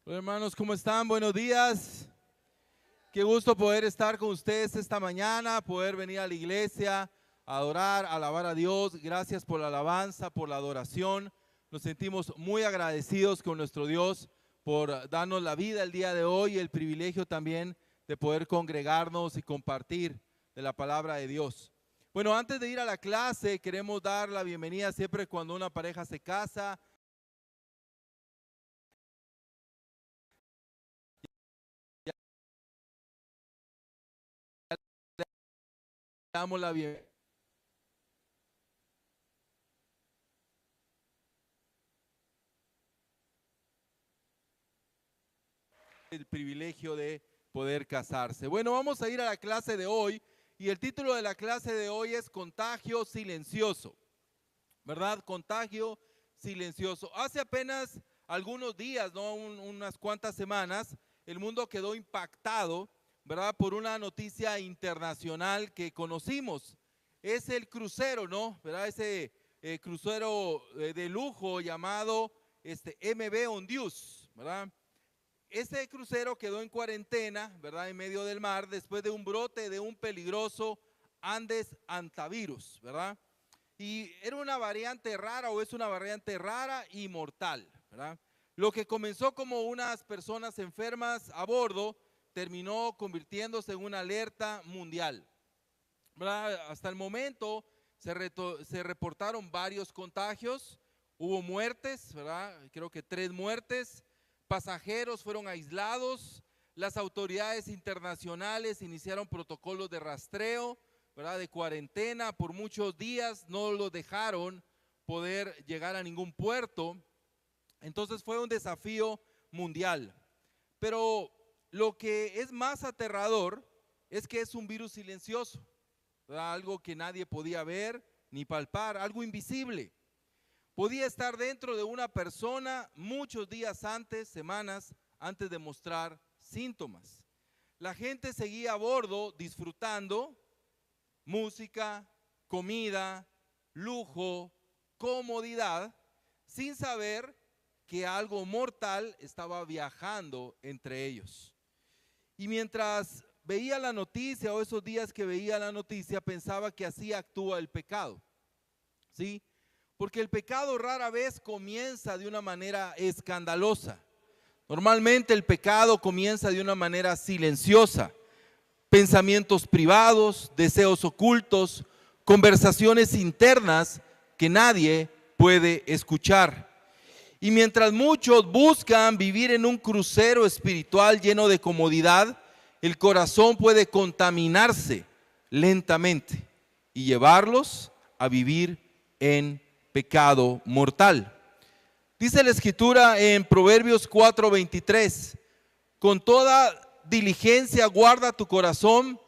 Hola hermanos, ¿cómo están? Buenos días. Qué gusto poder estar con ustedes esta mañana, poder venir a la iglesia, a adorar, a alabar a Dios. Gracias por la alabanza, por la adoración. Nos sentimos muy agradecidos con nuestro Dios por darnos la vida el día de hoy y el privilegio también de poder congregarnos y compartir de la palabra de Dios. Bueno, antes de ir a la clase, queremos dar la bienvenida siempre cuando una pareja se casa. Damos la bienvenida. El privilegio de poder casarse. Bueno, vamos a ir a la clase de hoy y el título de la clase de hoy es Contagio Silencioso, ¿verdad? Contagio silencioso. Hace apenas algunos días, ¿no? Unas cuantas semanas, el mundo quedó impactado, ¿verdad? Por una noticia internacional que conocimos. Es el crucero, ¿no? ¿Verdad? Ese crucero de lujo llamado MV Ondius, ¿verdad? Ese crucero quedó en cuarentena, ¿verdad? En medio del mar después de un brote de un peligroso Andes hantavirus, ¿verdad? Y era una variante rara o es una variante rara y mortal, ¿verdad? Lo que comenzó como unas personas enfermas a bordo terminó convirtiéndose en una alerta mundial, ¿verdad? Hasta el momento se reportaron varios contagios, hubo muertes, ¿verdad? Creo que 3 muertes. Pasajeros fueron aislados, las autoridades internacionales iniciaron protocolos de rastreo, ¿verdad? De cuarentena por muchos días, no los dejaron poder llegar a ningún puerto. Entonces fue un desafío mundial. Pero lo que es más aterrador es que es un virus silencioso, ¿verdad? Algo que nadie podía ver ni palpar, algo invisible. Podía estar dentro de una persona muchos días antes, semanas antes de mostrar síntomas. La gente seguía a bordo disfrutando música, comida, lujo, comodidad, sin saber que algo mortal estaba viajando entre ellos. Y mientras veía la noticia o esos días que veía la noticia, pensaba que así actúa el pecado, ¿sí? Porque el pecado rara vez comienza de una manera escandalosa. Normalmente el pecado comienza de una manera silenciosa. Pensamientos privados, deseos ocultos, conversaciones internas que nadie puede escuchar. Y mientras muchos buscan vivir en un crucero espiritual lleno de comodidad, el corazón puede contaminarse lentamente y llevarlos a vivir en pecado mortal. Dice la escritura en Proverbios 4:23, con toda diligencia guarda tu corazón,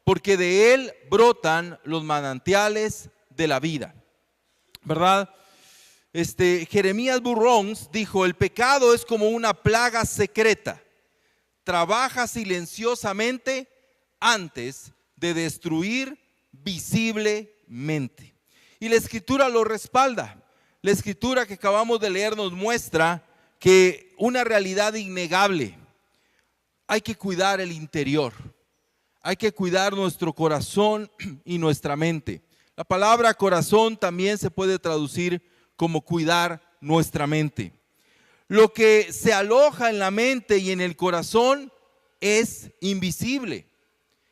porque de él brotan los manantiales de la vida, ¿verdad? Jeremías Burrons dijo, el pecado es como una plaga secreta, trabaja silenciosamente antes de destruir visiblemente. Y la escritura lo respalda. La escritura que acabamos de leer nos muestra que una realidad innegable. Hay que cuidar el interior. Hay que cuidar nuestro corazón y nuestra mente. La palabra corazón también se puede traducir como cuidar nuestra mente. Lo que se aloja en la mente y en el corazón es invisible.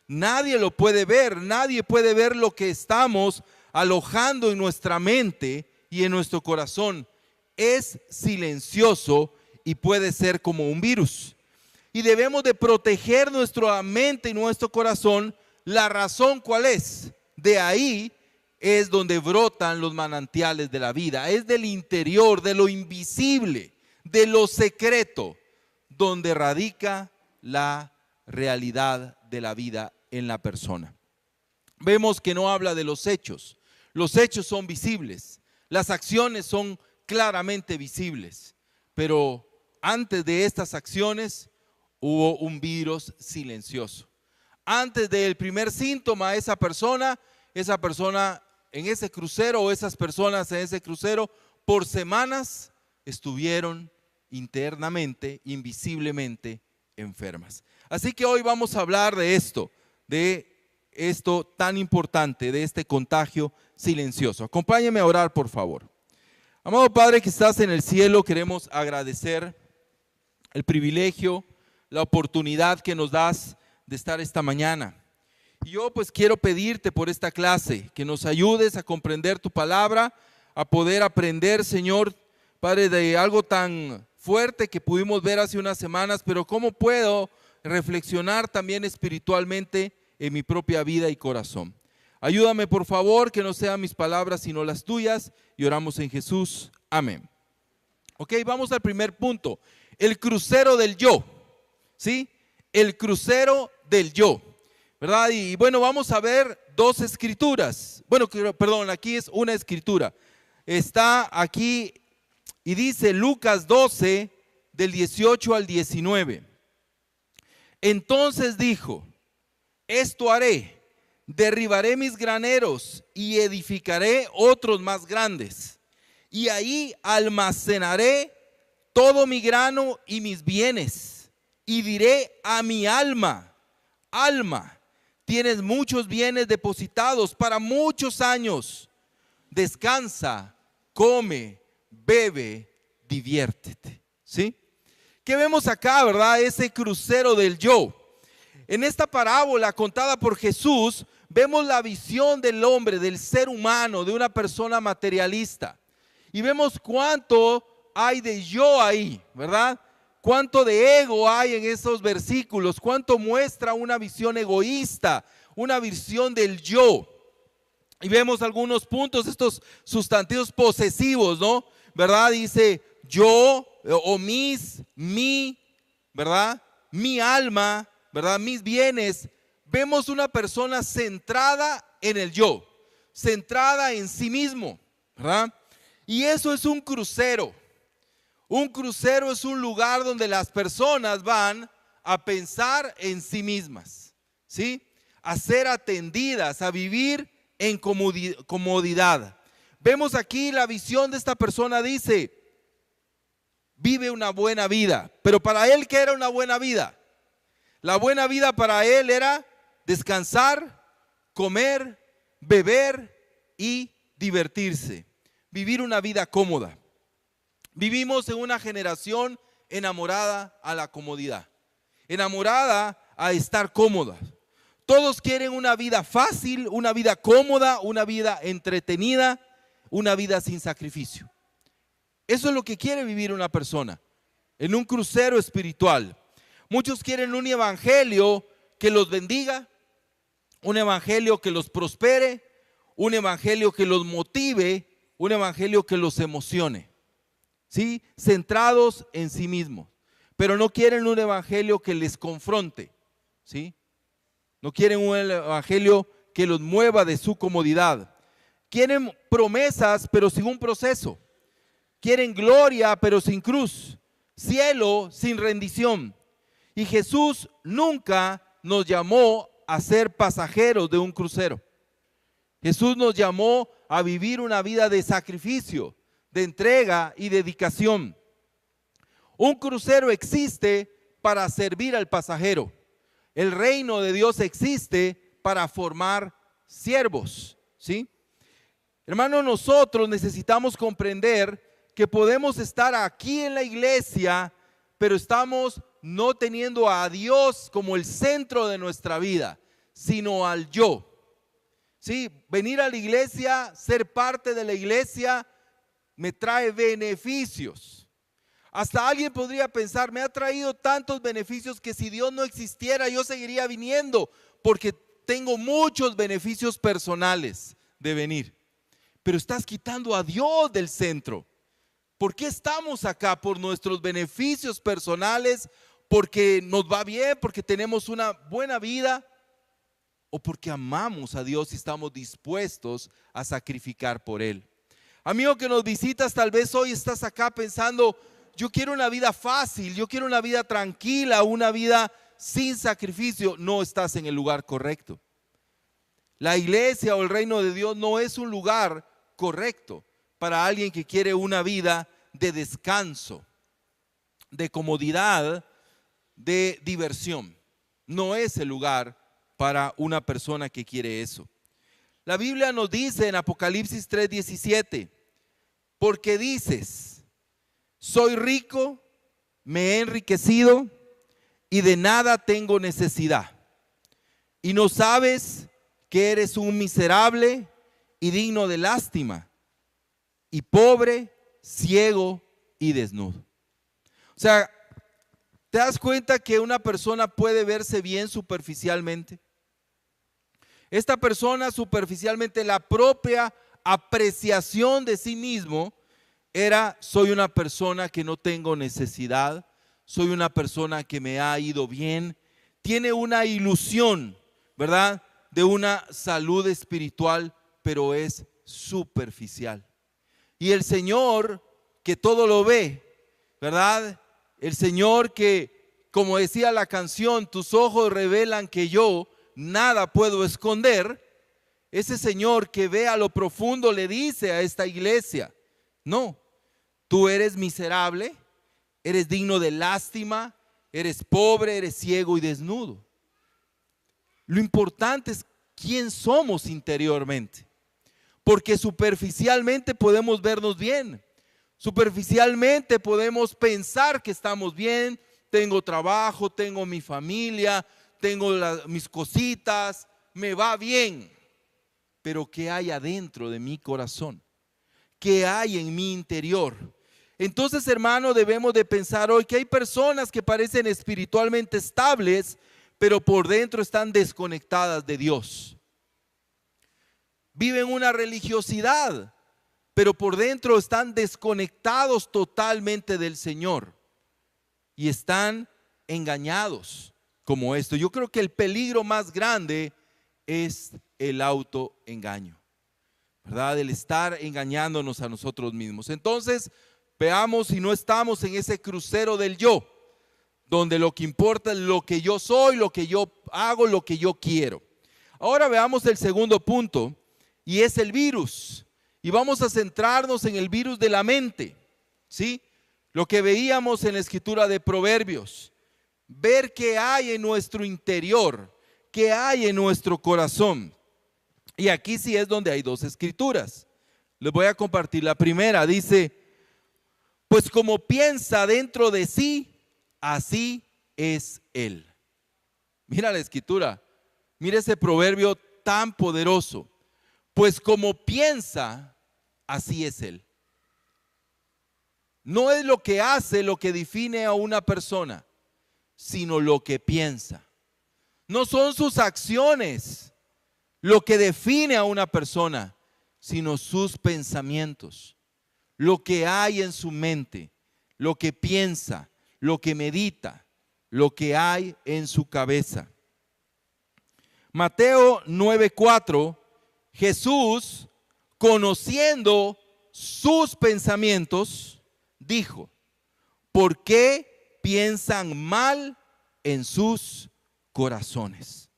Nadie lo puede ver. Nadie puede ver lo que estamos alojando en nuestra mente y en nuestro corazón. Es silencioso y puede ser como un virus. Y debemos de proteger nuestra mente y nuestro corazón. La razón, ¿cuál es? De ahí es donde brotan los manantiales de la vida. Es del interior, de lo invisible, de lo secreto, donde radica la realidad de la vida en la persona. Vemos que no habla de los hechos. Los hechos son visibles, las acciones son claramente visibles, pero antes de estas acciones hubo un virus silencioso. Antes del primer síntoma, esa persona en ese crucero o esas personas en ese crucero por semanas estuvieron internamente, invisiblemente enfermas. Así que hoy vamos a hablar de esto tan importante, de este contagio silencioso. Acompáñeme a orar, por favor. Amado Padre que estás en el cielo, queremos agradecer el privilegio, la oportunidad que nos das de estar esta mañana. Y yo pues quiero pedirte por esta clase, que nos ayudes a comprender tu palabra, a poder aprender, Señor, Padre, de algo tan fuerte que pudimos ver hace unas semanas, pero cómo puedo reflexionar también espiritualmente en mi propia vida y corazón. Ayúdame, por favor, que no sean mis palabras sino las tuyas, y oramos en Jesús. Amén. Ok, vamos al primer punto, el crucero del yo, ¿sí? El crucero del yo, ¿verdad? Y bueno, vamos a ver dos escrituras. Bueno, perdón, aquí es una escritura. Está aquí y dice Lucas 12, del 18 al 19. Entonces dijo, esto haré, derribaré mis graneros y edificaré otros más grandes. Y ahí almacenaré todo mi grano y mis bienes. Y diré a mi alma, alma, tienes muchos bienes depositados para muchos años. Descansa, come, bebe, diviértete. ¿Sí? ¿Qué vemos acá, verdad? Ese crucero del yo. En esta parábola contada por Jesús, vemos la visión del hombre, del ser humano, de una persona materialista. Y vemos cuánto hay de yo ahí, ¿verdad? Cuánto de ego hay en esos versículos, cuánto muestra una visión egoísta, una visión del yo. Y vemos algunos puntos, estos sustantivos posesivos, ¿no? ¿Verdad? Dice yo o mis, mi, ¿verdad? Mi alma, ¿verdad? Mis bienes. Vemos una persona centrada en el yo, centrada en sí mismo, ¿verdad? Y eso es un crucero. Un crucero es un lugar donde las personas van a pensar en sí mismas, ¿sí? A ser atendidas, a vivir en comodidad. Vemos aquí la visión de esta persona, dice, vive una buena vida. Pero para él, ¿qué era una buena vida? La buena vida para él era descansar, comer, beber y divertirse. Vivir una vida cómoda. Vivimos en una generación enamorada a la comodidad, enamorada a estar cómoda. Todos quieren una vida fácil, una vida cómoda, una vida entretenida, una vida sin sacrificio. Eso es lo que quiere vivir una persona en un crucero espiritual. Muchos quieren un evangelio que los bendiga, un evangelio que los prospere, un evangelio que los motive, un evangelio que los emocione. ¿Sí? Centrados en sí mismos, pero no quieren un evangelio que les confronte, ¿sí? No quieren un evangelio que los mueva de su comodidad. Quieren promesas, pero sin un proceso. Quieren gloria, pero sin cruz. Cielo, sin rendición. Y Jesús nunca nos llamó a ser pasajeros de un crucero. Jesús nos llamó a vivir una vida de sacrificio, de entrega y dedicación. Un crucero existe para servir al pasajero. El reino de Dios existe para formar siervos, ¿sí? Hermano, nosotros necesitamos comprender que podemos estar aquí en la iglesia, pero estamos no teniendo a Dios como el centro de nuestra vida, sino al yo. ¿Sí? Venir a la iglesia, ser parte de la iglesia, me trae beneficios. Hasta alguien podría pensar, me ha traído tantos beneficios que si Dios no existiera yo seguiría viniendo porque tengo muchos beneficios personales de venir. Pero estás quitando a Dios del centro. ¿Por qué estamos acá? ¿Por nuestros beneficios personales? ¿Porque nos va bien? ¿Porque tenemos una buena vida? ¿O porque amamos a Dios y estamos dispuestos a sacrificar por Él? Amigo que nos visitas, tal vez hoy estás acá pensando, yo quiero una vida fácil, yo quiero una vida tranquila, una vida sin sacrificio. No estás en el lugar correcto. La iglesia o el reino de Dios no es un lugar correcto para alguien que quiere una vida de descanso. de comodidad, de diversión. No es el lugar para una persona que quiere eso. La Biblia nos dice en Apocalipsis 3:17, porque dices, soy rico, me he enriquecido y de nada tengo necesidad. Y no sabes que eres un miserable y digno de lástima, y pobre, ciego y desnudo. O sea, ¿te das cuenta que una persona puede verse bien superficialmente? Esta persona superficialmente, la propia apreciación de sí mismo era: soy una persona que no tengo necesidad, soy una persona que me ha ido bien. Tiene una ilusión, ¿verdad?, de una salud espiritual, pero es superficial. Y el Señor, que todo lo ve, ¿verdad? El Señor que, como decía la canción, tus ojos revelan que yo nada puedo esconder. Ese Señor que ve a lo profundo le dice a esta iglesia: no, tú eres miserable, eres digno de lástima, eres pobre, eres ciego y desnudo. Lo importante es quién somos interiormente, porque superficialmente podemos vernos bien, superficialmente podemos pensar que estamos bien, tengo trabajo, tengo mi familia, tengo mis cositas, me va bien. Pero ¿qué hay adentro de mi corazón? ¿Qué hay en mi interior? Entonces, hermano, debemos de pensar hoy que hay personas que parecen espiritualmente estables, pero por dentro están desconectadas de Dios. Viven una religiosidad, pero por dentro están desconectados totalmente del Señor y están engañados como esto. Yo creo que el peligro más grande es el autoengaño, ¿verdad? El estar engañándonos a nosotros mismos. Entonces, veamos si no estamos en ese crucero del yo, donde lo que importa es lo que yo soy, lo que yo hago, lo que yo quiero. Ahora veamos el segundo punto, y es el virus. Y vamos a centrarnos en el virus de la mente, ¿sí? Lo que veíamos en la escritura de Proverbios. Ver qué hay en nuestro interior, qué hay en nuestro corazón. Y aquí sí es donde hay dos escrituras. Les voy a compartir la primera. Dice: pues como piensa dentro de sí, así es él. Mira la escritura, mira ese proverbio tan poderoso. Pues como piensa, así es él. No es lo que hace lo que define a una persona, sino lo que piensa. No son sus acciones lo que define a una persona, sino sus pensamientos, lo que hay en su mente, lo que piensa, lo que medita, lo que hay en su cabeza. Mateo 9:4, Jesús, conociendo sus pensamientos, dijo: ¿por qué piensan mal en sus corazones?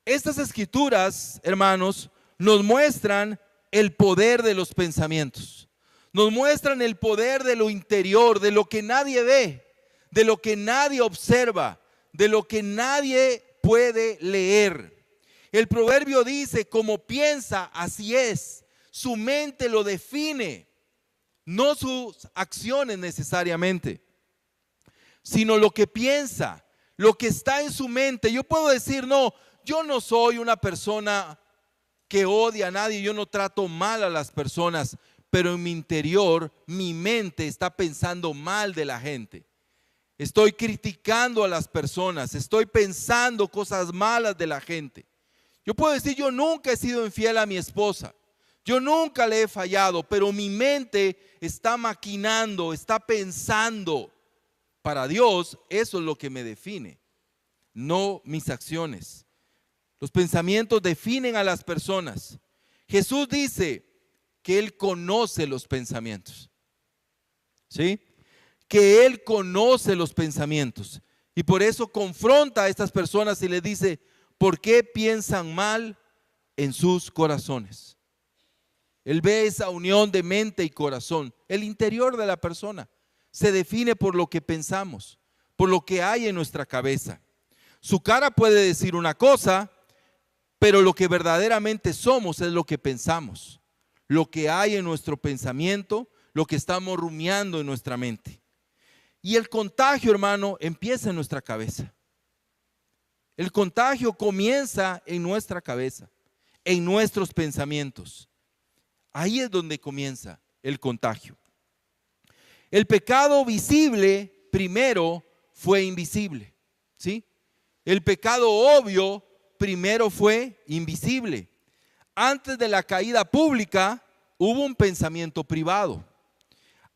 Estas escrituras, hermanos, nos muestran el poder de los pensamientos. Nos muestran el poder de lo interior, de lo que nadie ve, de lo que nadie observa, de lo que nadie puede leer. El proverbio dice: como piensa, así es. Su mente lo define, no sus acciones necesariamente, sino lo que piensa, lo que está en su mente. Yo puedo decir: no, yo no soy una persona que odia a nadie, yo no trato mal a las personas, pero en mi interior, mi mente está pensando mal de la gente. Estoy criticando a las personas, estoy pensando cosas malas de la gente. Yo puedo decir: yo nunca he sido infiel a mi esposa, yo nunca le he fallado, pero mi mente está maquinando, está pensando. Para Dios, eso es lo que me define, no mis acciones. Los pensamientos definen a las personas. Jesús dice que Él conoce los pensamientos, ¿sí? Que Él conoce los pensamientos. Y por eso confronta a estas personas y les dice: ¿por qué piensan mal en sus corazones? Él ve esa unión de mente y corazón, el interior de la persona. se define por lo que pensamos, por lo que hay en nuestra cabeza. Su cara puede decir una cosa, pero lo que verdaderamente somos es lo que pensamos, lo que hay en nuestro pensamiento, lo que estamos rumiando en nuestra mente. Y el contagio, hermano, empieza en nuestra cabeza. El contagio comienza en nuestra cabeza, en nuestros pensamientos. Ahí es donde comienza el contagio. El pecado visible primero fue invisible, ¿sí? El pecado obvio primero fue invisible. Antes de la caída pública hubo un pensamiento privado.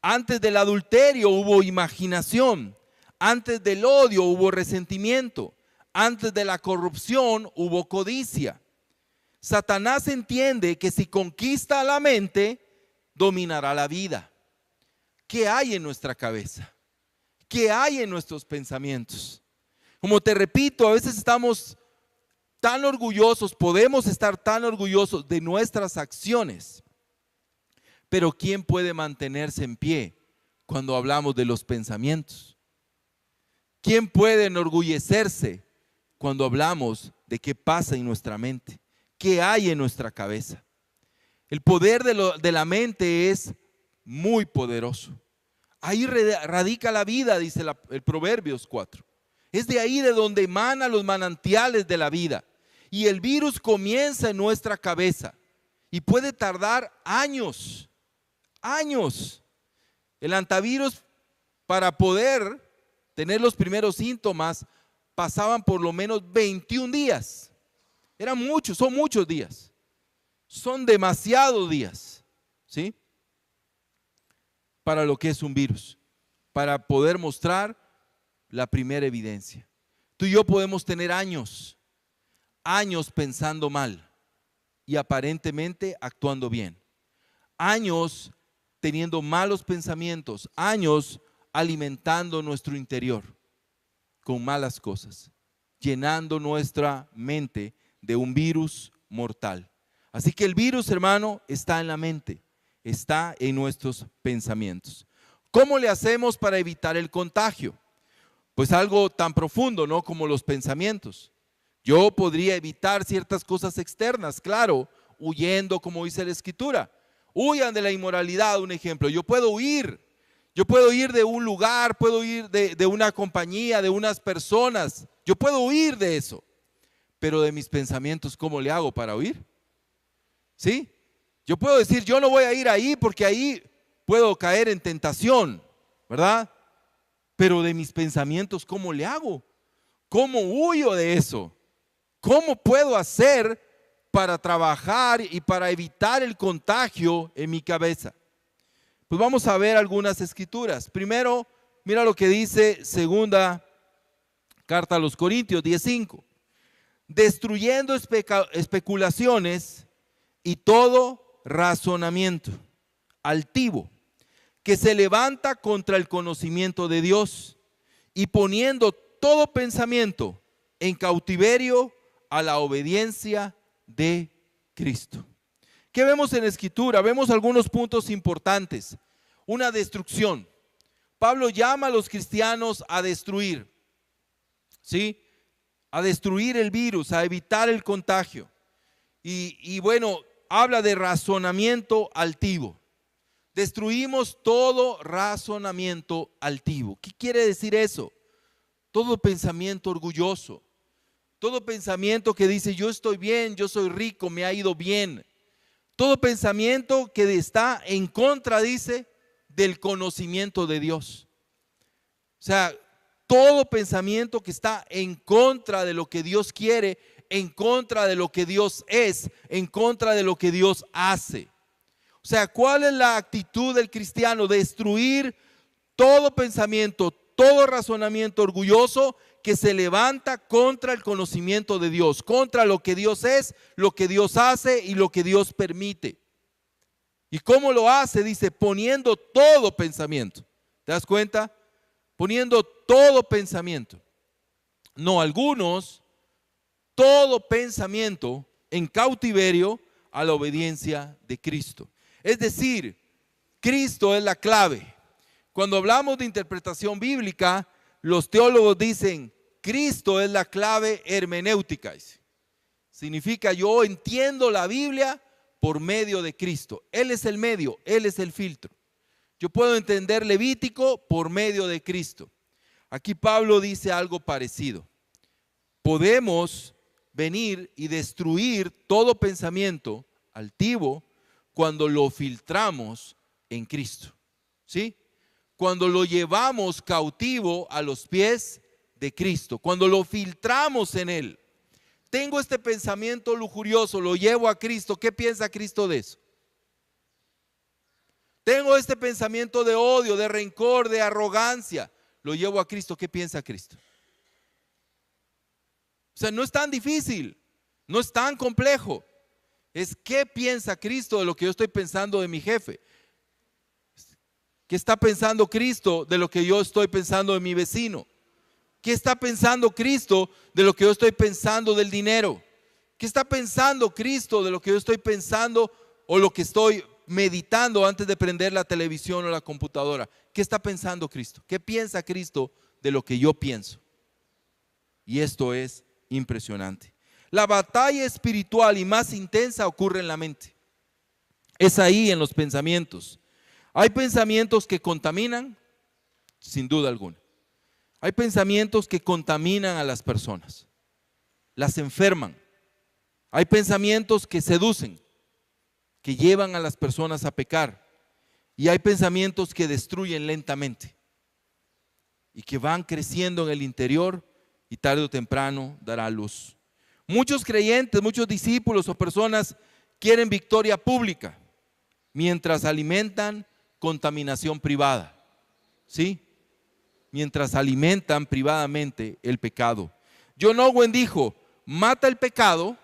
Antes del adulterio hubo imaginación. Antes del odio hubo resentimiento. Antes de la corrupción hubo codicia. Satanás entiende que si conquista la mente, dominará la vida. ¿Qué hay en nuestra cabeza? ¿Qué hay en nuestros pensamientos? Como te repito, a veces estamos tan orgullosos, podemos estar tan orgullosos de nuestras acciones, pero ¿quién puede mantenerse en pie cuando hablamos de los pensamientos? ¿Quién puede enorgullecerse cuando hablamos de qué pasa en nuestra mente? ¿Qué hay en nuestra cabeza? El poder de la mente es muy poderoso. Ahí radica la vida, dice el Proverbios 4. Es de ahí de donde emanan los manantiales de la vida. Y el virus comienza en nuestra cabeza y puede tardar años, años. El antivirus, para poder tener los primeros síntomas, pasaban por lo menos 21 días. Eran muchos, son muchos días. Son demasiados días, ¿sí? Para lo que es un virus, para poder mostrar la primera evidencia. Tú y yo podemos tener años pensando mal y aparentemente actuando bien. Años teniendo malos pensamientos, años alimentando nuestro interior con malas cosas, llenando nuestra mente de un virus mortal. Así que el virus, hermano, está en la mente, está en nuestros pensamientos. ¿Cómo le hacemos para evitar el contagio? Pues algo tan profundo, ¿no? Como los pensamientos. Yo podría evitar ciertas cosas externas, claro, huyendo, como dice la Escritura. Huyan de la inmoralidad, un ejemplo. Yo puedo huir de un lugar, puedo huir de una compañía, de unas personas. Yo puedo huir de eso. Pero de mis pensamientos, ¿cómo le hago para huir? ¿Sí? Yo puedo decir, yo no voy a ir ahí porque ahí puedo caer en tentación, ¿verdad? Pero de mis pensamientos, ¿cómo le hago? ¿Cómo huyo de eso? ¿Cómo puedo hacer para trabajar y para evitar el contagio en mi cabeza? Pues vamos a ver algunas escrituras. Primero, mira lo que dice segunda carta a los Corintios 10:5. Destruyendo especulaciones y todo razonamiento altivo que se levanta contra el conocimiento de Dios y poniendo todo pensamiento en cautiverio a la obediencia de Cristo. ¿Qué vemos en la Escritura? Vemos algunos puntos importantes. Una destrucción. Pablo llama a los cristianos a destruir, ¿sí? A destruir el virus, a evitar el contagio. Y bueno, habla de razonamiento altivo. Destruimos todo razonamiento altivo. ¿Qué quiere decir eso? Todo pensamiento orgulloso, todo pensamiento que dice yo estoy bien, yo soy rico, me ha ido bien. Todo pensamiento que está en contra, dice, del conocimiento de Dios. O sea, todo pensamiento que está en contra de lo que Dios quiere, en contra de lo que Dios es, en contra de lo que Dios hace. O sea, ¿cuál es la actitud del cristiano? Destruir todo pensamiento, todo razonamiento orgulloso que se levanta contra el conocimiento de Dios, contra lo que Dios es, lo que Dios hace y lo que Dios permite. ¿Y cómo lo hace? Dice, poniendo todo pensamiento. ¿Te das cuenta? Poniendo todo pensamiento. No algunos, todo pensamiento en cautiverio a la obediencia de Cristo. Es decir, Cristo es la clave. Cuando hablamos de interpretación bíblica, los teólogos dicen, Cristo es la clave hermenéutica. Significa yo entiendo la Biblia por medio de Cristo. Él es el medio, Él es el filtro. Yo puedo entender Levítico por medio de Cristo. Aquí Pablo dice algo parecido. Podemos venir y destruir todo pensamiento altivo cuando lo filtramos en Cristo. ¿Sí? Cuando lo llevamos cautivo a los pies de Cristo, cuando lo filtramos en Él. Tengo este pensamiento lujurioso, lo llevo a Cristo. ¿Qué piensa Cristo de eso? Tengo este pensamiento de odio, de rencor, de arrogancia. Lo llevo a Cristo. ¿Qué piensa Cristo? O sea, no es tan difícil, no es tan complejo. Es qué piensa Cristo de lo que yo estoy pensando de mi jefe. ¿Qué está pensando Cristo de lo que yo estoy pensando de mi vecino? ¿Qué está pensando Cristo de lo que yo estoy pensando del dinero? ¿Qué está pensando Cristo de lo que yo estoy pensando o lo que estoy meditando antes de prender la televisión o la computadora? ¿Qué está pensando Cristo? ¿Qué piensa Cristo de lo que yo pienso? Y esto es impresionante. La batalla espiritual y más intensa ocurre en la mente. Es ahí en los pensamientos. Hay pensamientos que contaminan, sin duda alguna. Hay pensamientos que contaminan a las personas, las enferman. Hay pensamientos que seducen, que llevan a las personas a pecar. Y hay pensamientos que destruyen lentamente y que van creciendo en el interior y tarde o temprano dará luz. Muchos creyentes, muchos discípulos o personas quieren victoria pública mientras alimentan contaminación privada, ¿sí? Mientras alimentan privadamente el pecado. John Owen dijo, mata el pecado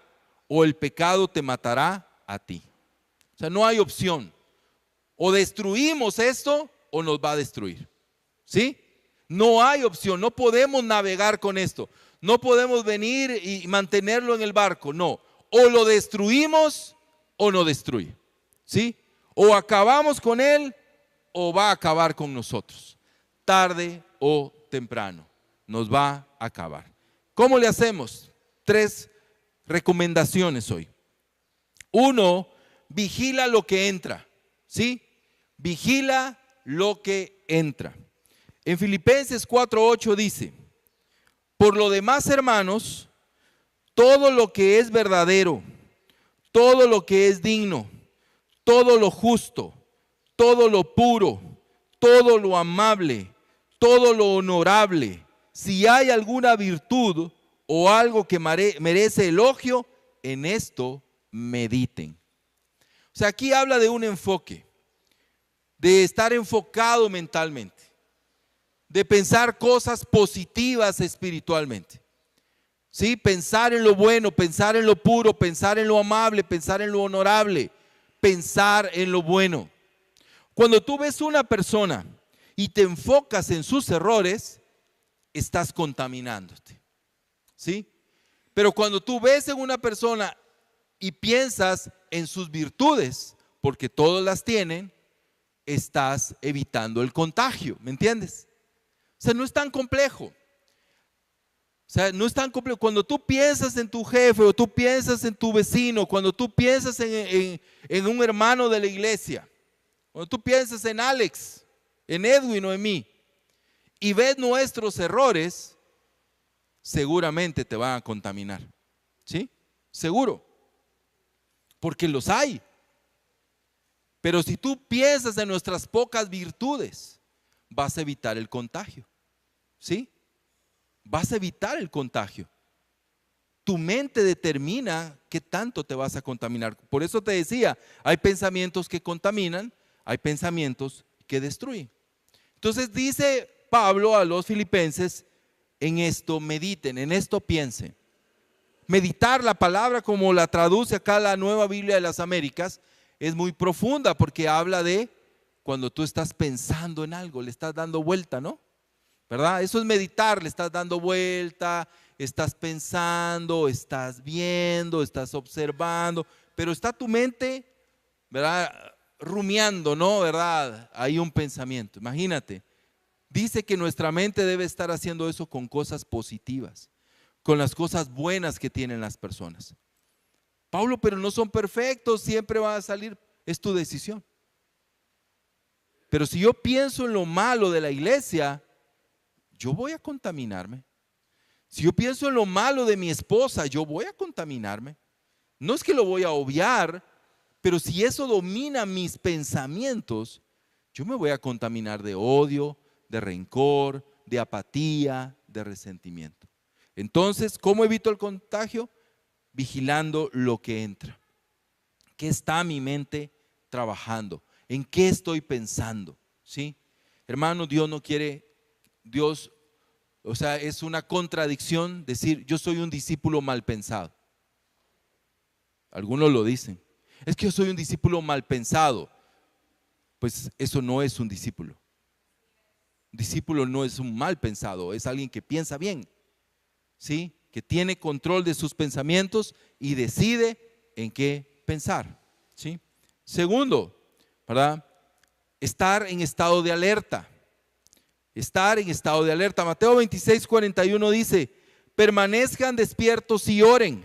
o el pecado te matará a ti. O sea, no hay opción. O destruimos esto o nos va a destruir, ¿sí? No hay opción, no podemos navegar con esto. No podemos venir y mantenerlo en el barco, no. O lo destruimos o no destruye, ¿sí? O acabamos con él o va a acabar con nosotros. Tarde o temprano nos va a acabar. ¿Cómo le hacemos? 3 recomendaciones hoy. 1, vigila lo que entra, ¿sí? Vigila lo que entra. En Filipenses 4:8 dice, por lo demás, hermanos, todo lo que es verdadero, todo lo que es digno, todo lo justo, todo lo puro, todo lo amable, todo lo honorable, si hay alguna virtud o algo que merece elogio, en esto mediten. O sea, aquí habla de un enfoque, de estar enfocado mentalmente, de pensar cosas positivas espiritualmente. ¿Sí? Pensar en lo bueno, pensar en lo puro, pensar en lo amable, pensar en lo honorable, pensar en lo bueno. Cuando tú ves una persona y te enfocas en sus errores, estás contaminándote, ¿sí? Pero cuando tú ves en una persona y piensas en sus virtudes, porque todos las tienen, estás evitando el contagio, ¿me entiendes? O sea, no es tan complejo. O sea, no es tan complejo. Cuando tú piensas en tu jefe o tú piensas en tu vecino, cuando tú piensas en un hermano de la iglesia, cuando tú piensas en Alex, en Edwin o en mí, y ves nuestros errores, seguramente te van a contaminar. ¿Sí? Seguro. Porque los hay. Pero si tú piensas en nuestras pocas virtudes, vas a evitar el contagio. ¿Sí? Vas a evitar el contagio. Tu mente determina qué tanto te vas a contaminar. Por eso te decía, hay pensamientos que contaminan, hay pensamientos que destruyen. Entonces dice Pablo a los filipenses, en esto mediten, en esto piensen. Meditar, la palabra como la traduce acá la Nueva Biblia de las Américas, es muy profunda porque habla de cuando tú estás pensando en algo, le estás dando vuelta, ¿no? ¿Verdad? Eso es meditar, le estás dando vuelta, estás pensando, estás viendo, estás observando, pero está tu mente, ¿verdad? rumiando, ¿no? ¿Verdad? Hay un pensamiento. Imagínate. Dice que nuestra mente debe estar haciendo eso con cosas positivas, con las cosas buenas que tienen las personas. Pablo, pero no son perfectos, siempre va a salir, es tu decisión. Pero si yo pienso en lo malo de la iglesia, yo voy a contaminarme. Si yo pienso en lo malo de mi esposa, yo voy a contaminarme. No es que lo voy a obviar, pero si eso domina mis pensamientos, yo me voy a contaminar de odio, de rencor, de apatía, de resentimiento. Entonces, ¿cómo evito el contagio? Vigilando lo que entra. ¿Qué está mi mente trabajando? ¿En qué estoy pensando? ¿Sí? Hermano, Dios no quiere, es una contradicción decir yo soy un discípulo mal pensado. Algunos lo dicen. Es que yo soy un discípulo mal pensado. Pues eso no es un discípulo. Un discípulo no es un mal pensado, es alguien que piensa bien, ¿sí? Que tiene control de sus pensamientos y decide en qué pensar, ¿sí? Segundo, ¿verdad? Estar en estado de alerta. Estar en estado de alerta. Mateo 26:41 dice: permanezcan despiertos y oren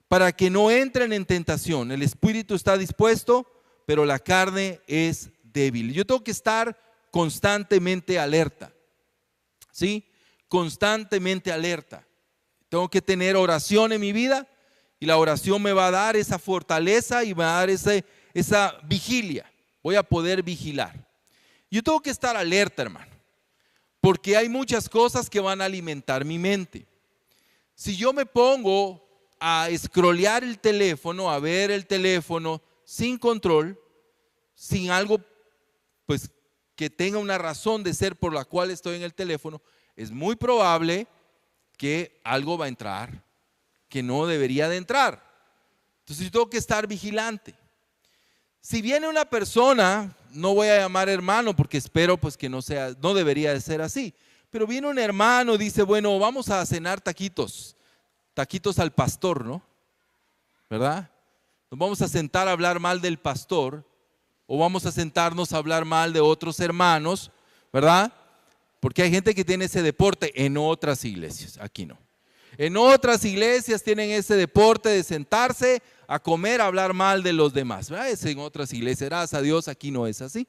para que no entren en tentación. El espíritu está dispuesto, pero la carne es débil. Yo tengo que estar constantemente alerta, ¿sí? Constantemente alerta. Tengo que tener oración en mi vida y la oración me va a dar esa fortaleza y me va a dar esa vigilia. Voy a poder vigilar. Yo tengo que estar alerta, hermano, porque hay muchas cosas que van a alimentar mi mente. Si yo me pongo a scrollear el teléfono, a ver el teléfono sin control, sin algo pues que tenga una razón de ser por la cual estoy en el teléfono, es muy probable que algo va a entrar que no debería de entrar. Entonces yo tengo que estar vigilante. Si viene una persona, no voy a llamar hermano porque espero pues que no debería de ser así, pero viene un hermano y dice, bueno, vamos a cenar taquitos al pastor, ¿no? ¿Verdad? Nos vamos a sentar a hablar mal del pastor o vamos a sentarnos a hablar mal de otros hermanos, ¿verdad? Porque hay gente que tiene ese deporte en otras iglesias, aquí no. En otras iglesias tienen ese deporte de sentarse a comer, a hablar mal de los demás, ¿verdad? Es en otras iglesias, gracias a Dios, aquí no es así,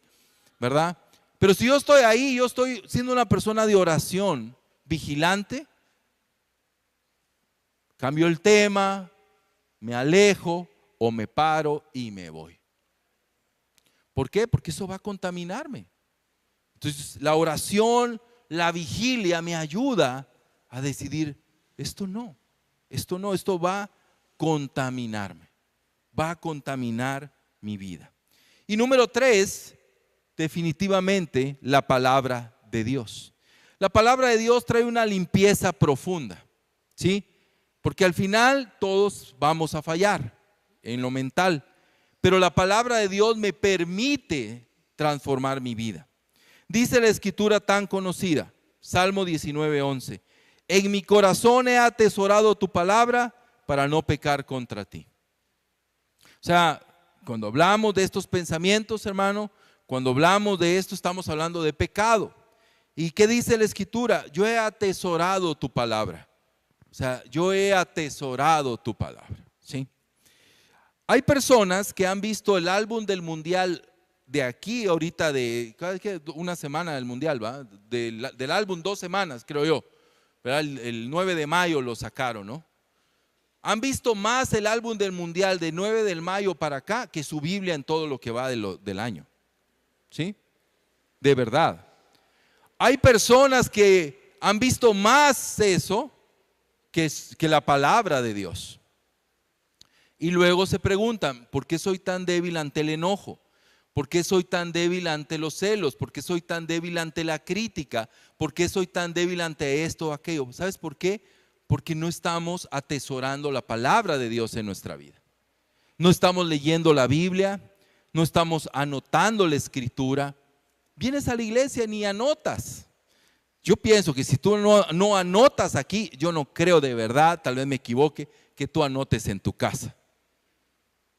¿verdad? Pero si yo estoy ahí, yo estoy siendo una persona de oración, vigilante, cambio el tema, me alejo o me paro y me voy. ¿Por qué? Porque eso va a contaminarme. Entonces la oración, la vigilia me ayuda a decidir, esto va a contaminarme, va a contaminar mi vida. Y número 3, definitivamente la palabra de Dios. La palabra de Dios trae una limpieza profunda, ¿sí? Porque al final todos vamos a fallar en lo mental, pero la palabra de Dios me permite transformar mi vida. Dice la escritura tan conocida, Salmo 19:11, en mi corazón he atesorado tu palabra para no pecar contra ti. O sea, cuando hablamos de estos pensamientos, hermano, cuando hablamos de esto, estamos hablando de pecado. ¿Y qué dice la escritura? Yo he atesorado tu palabra. O sea, yo he atesorado tu palabra, ¿sí? Hay personas que han visto el álbum del mundial de aquí ahorita, una semana del mundial, ¿va? Del álbum 2 semanas, creo yo, ¿verdad? El 9 de mayo lo sacaron, ¿no? Han visto más el álbum del mundial de 9 de mayo para acá que su Biblia en todo lo que va del año, ¿sí? De verdad. Hay personas que han visto más eso que la palabra de Dios. Y luego se preguntan, ¿por qué soy tan débil ante el enojo? ¿Por qué soy tan débil ante los celos? ¿Por qué soy tan débil ante la crítica? ¿Por qué soy tan débil ante esto o aquello? ¿Sabes por qué? Porque no estamos atesorando la palabra de Dios en nuestra vida. No estamos leyendo la Biblia, no estamos anotando la escritura. Vienes a la iglesia ni anotas. Yo pienso que si tú no anotas aquí, yo no creo de verdad, tal vez me equivoque, que tú anotes en tu casa.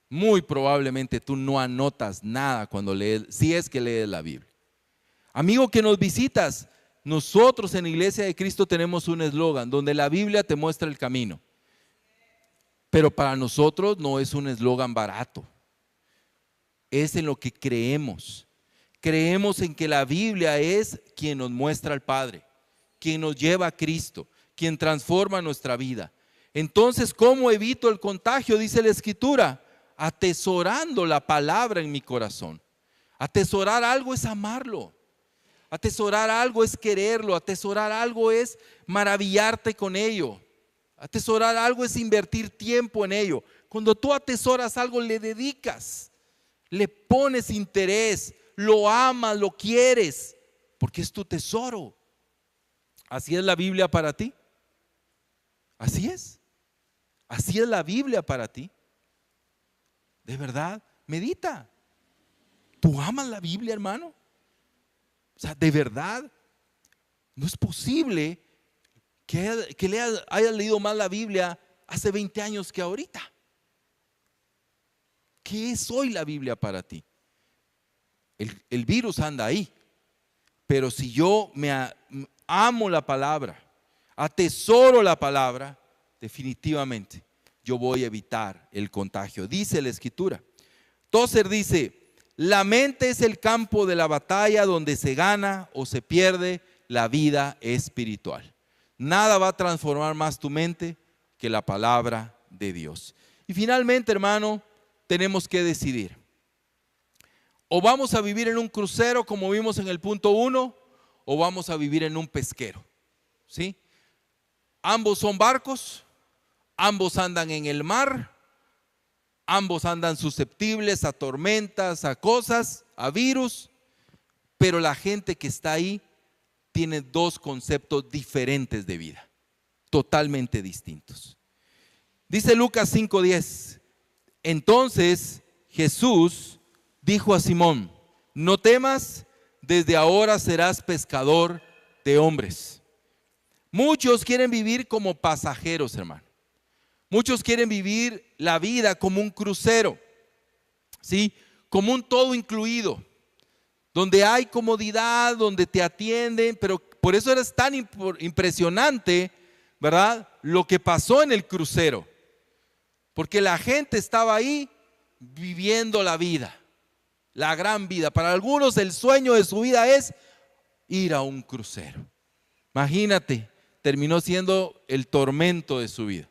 Muy probablemente tú no anotas nada cuando lees, si es que lees la Biblia. Amigo que nos visitas, nosotros en la Iglesia de Cristo tenemos un eslogan donde la Biblia te muestra el camino. Pero para nosotros no es un eslogan barato. Es en lo que creemos. Creemos en que la Biblia es quien nos muestra al Padre, quien nos lleva a Cristo, quien transforma nuestra vida. Entonces, ¿cómo evito el contagio? Dice la Escritura, atesorando la palabra en mi corazón. Atesorar algo es amarlo. Atesorar algo es quererlo. Atesorar algo es maravillarte con ello. Atesorar algo es invertir tiempo en ello. Cuando tú atesoras algo, le dedicas, le pones interés, lo amas, lo quieres, porque es tu tesoro. ¿Así es la Biblia para ti? Así es. Así es la Biblia para ti. De verdad, medita. ¿Tú amas la Biblia, hermano? O sea, de verdad, no es posible que hayas leído más la Biblia hace 20 años que ahorita. ¿Qué es hoy la Biblia para ti? El virus anda ahí, pero si yo amo la palabra, atesoro la palabra, definitivamente yo voy a evitar el contagio. Dice la Escritura. Tozer dice, la mente es el campo de la batalla donde se gana o se pierde la vida espiritual. Nada va a transformar más tu mente que la palabra de Dios. Y finalmente, hermano, tenemos que decidir. O vamos a vivir en un crucero como vimos en el punto 1, o vamos a vivir en un pesquero. ¿Sí? Ambos son barcos, ambos andan en el mar, ambos andan susceptibles a tormentas, a cosas, a virus, pero la gente que está ahí tiene dos conceptos diferentes de vida, totalmente distintos. Dice Lucas 5:10, entonces Jesús dijo a Simón, no temas, desde ahora serás pescador de hombres. Muchos quieren vivir como pasajeros, hermano. Muchos quieren vivir la vida como un crucero, ¿sí? Como un todo incluido, donde hay comodidad, donde te atienden, pero por eso era tan impresionante, ¿verdad? Lo que pasó en el crucero, porque la gente estaba ahí viviendo la vida, la gran vida. Para algunos el sueño de su vida es ir a un crucero. Imagínate, terminó siendo el tormento de su vida,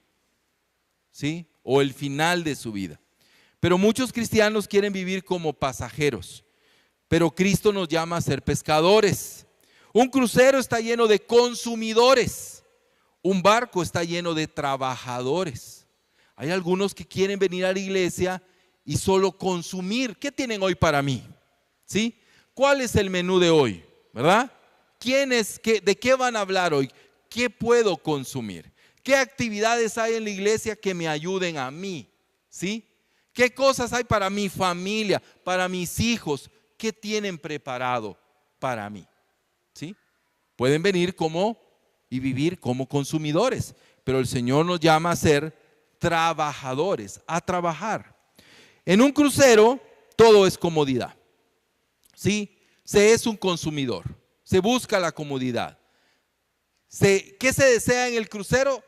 ¿sí? O el final de su vida. Pero muchos cristianos quieren vivir como pasajeros, pero Cristo nos llama a ser pescadores. Un crucero está lleno de consumidores, un barco está lleno de trabajadores. Hay algunos que quieren venir a la iglesia y solo consumir. ¿Qué tienen hoy para mí? ¿Sí? ¿Cuál es el menú de hoy? ¿Verdad? ¿De qué van a hablar hoy? ¿Qué puedo consumir? ¿Qué actividades hay en la iglesia que me ayuden a mí? ¿Sí? ¿Qué cosas hay para mi familia, para mis hijos? ¿Qué tienen preparado para mí? ¿Sí? Pueden venir y vivir como consumidores, pero el Señor nos llama a ser trabajadores, a trabajar. En un crucero todo es comodidad, ¿sí? Se es un consumidor, se busca la comodidad. ¿Qué se desea en el crucero?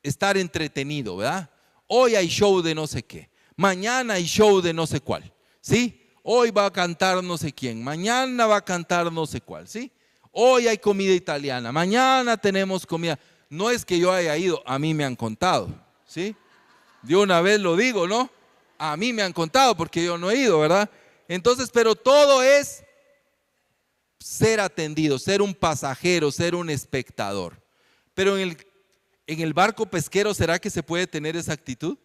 Estar entretenido, ¿verdad? Hoy hay show de no sé qué, mañana hay show de no sé cuál, ¿sí? Hoy va a cantar no sé quién, mañana va a cantar no sé cuál, ¿sí? Hoy hay comida italiana, mañana tenemos comida. No es que yo haya ido, a mí me han contado, ¿sí? De una vez lo digo, ¿no? A mí me han contado porque yo no he ido, ¿verdad? Entonces, pero todo es ser atendido, ser un pasajero, ser un espectador. Pero en el barco pesquero, ¿será que se puede tener esa actitud?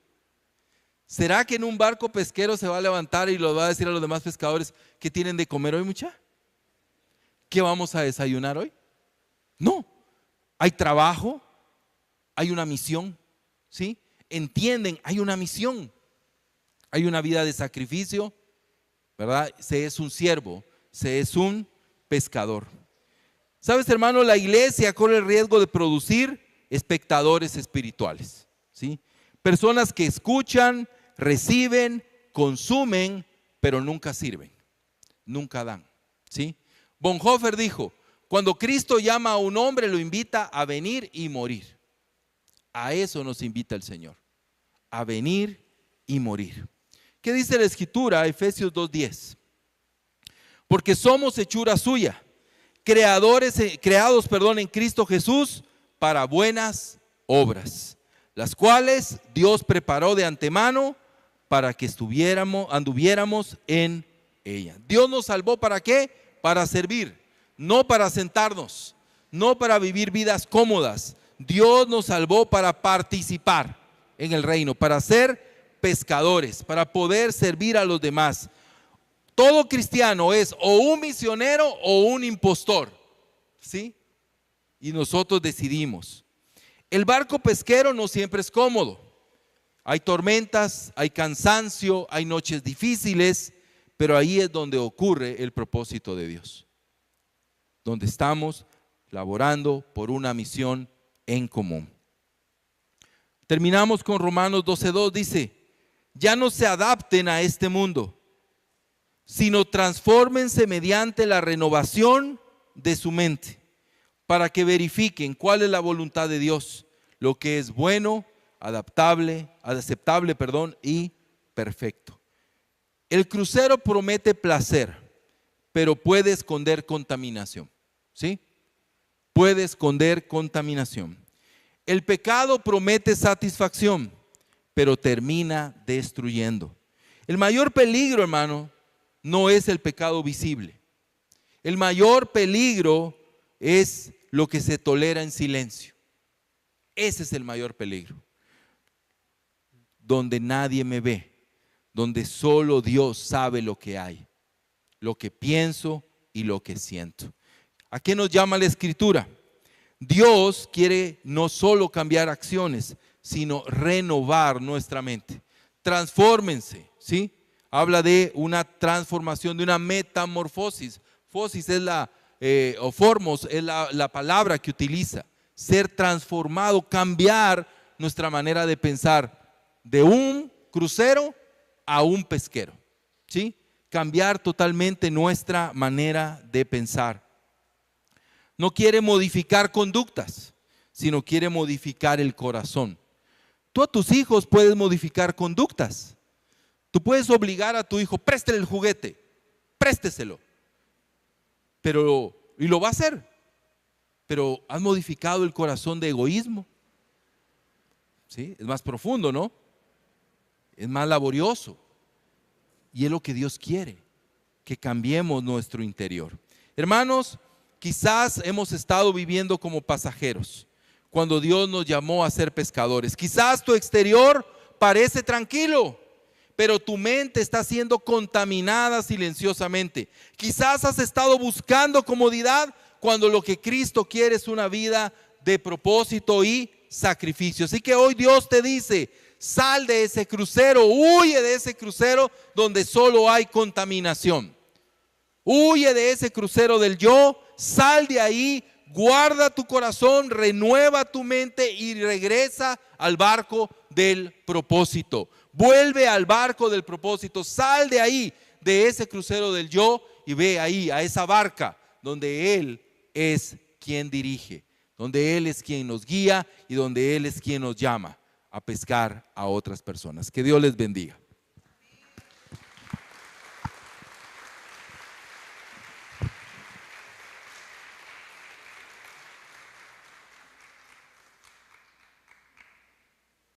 ¿Será que en un barco pesquero se va a levantar y lo va a decir a los demás pescadores qué tienen de comer hoy, mucha? ¿Qué vamos a desayunar hoy? No, hay trabajo, hay una misión, ¿sí? Entienden, hay una misión, hay una vida de sacrificio, ¿verdad? Se es un siervo, se es un pescador. ¿Sabes, hermano? La iglesia corre el riesgo de producir espectadores espirituales, ¿sí? Personas que escuchan, reciben, consumen, pero nunca sirven, nunca dan, ¿sí? Bonhoeffer dijo, cuando Cristo llama a un hombre, lo invita a venir y morir. A eso nos invita el Señor, a venir y morir. ¿Qué dice la Escritura? Efesios 2:10. Porque somos hechura suya, creados en Cristo Jesús para buenas obras, las cuales Dios preparó de antemano para que anduviéramos en ella. Dios nos salvó ¿para qué? Para servir, no para sentarnos, no para vivir vidas cómodas. Dios nos salvó para participar en el reino, para ser pescadores, para poder servir a los demás. Todo cristiano es o un misionero o un impostor, ¿sí? Y nosotros decidimos. El barco pesquero no siempre es cómodo. Hay tormentas, hay cansancio, hay noches difíciles, pero ahí es donde ocurre el propósito de Dios. Donde estamos laborando por una misión en común. Terminamos con Romanos 12:2, dice, ya no se adapten a este mundo, sino transfórmense mediante la renovación de su mente, para que verifiquen cuál es la voluntad de Dios, lo que es bueno, aceptable, y perfecto. El crucero promete placer, pero puede esconder contaminación, ¿sí? Puede esconder contaminación. El pecado promete satisfacción, pero termina destruyendo. El mayor peligro, hermano, no es el pecado visible. El mayor peligro es lo que se tolera en silencio. Ese es el mayor peligro. Donde nadie me ve, donde solo Dios sabe lo que hay, lo que pienso y lo que siento. ¿A qué nos llama la Escritura? Dios quiere no solo cambiar acciones, sino renovar nuestra mente. Transfórmense, ¿sí? Habla de una transformación, de una metamorfosis. Fosis es o formos es la palabra que utiliza. Ser transformado, cambiar nuestra manera de pensar de un crucero a un pesquero, ¿sí? Cambiar totalmente nuestra manera de pensar. No quiere modificar conductas, sino quiere modificar el corazón. Tú a tus hijos puedes modificar conductas. Tú puedes obligar a tu hijo, préstele el juguete, présteselo. Y lo va a hacer. Pero has modificado el corazón de egoísmo. ¿Sí? Es más profundo, ¿no? Es más laborioso. Y es lo que Dios quiere, que cambiemos nuestro interior. Hermanos, quizás hemos estado viviendo como pasajeros cuando Dios nos llamó a ser pescadores. Quizás tu exterior parece tranquilo, pero tu mente está siendo contaminada silenciosamente. Quizás has estado buscando comodidad cuando lo que Cristo quiere es una vida de propósito y sacrificio. Así que hoy Dios te dice, sal de ese crucero, huye de ese crucero donde solo hay contaminación. Huye de ese crucero del yo, sal de ahí, guarda tu corazón, renueva tu mente y regresa al barco del propósito. Vuelve al barco del propósito, sal de ahí, de ese crucero del yo, y ve ahí a esa barca donde Él es quien dirige, donde Él es quien nos guía y donde Él es quien nos llama a pescar a otras personas. Que Dios les bendiga.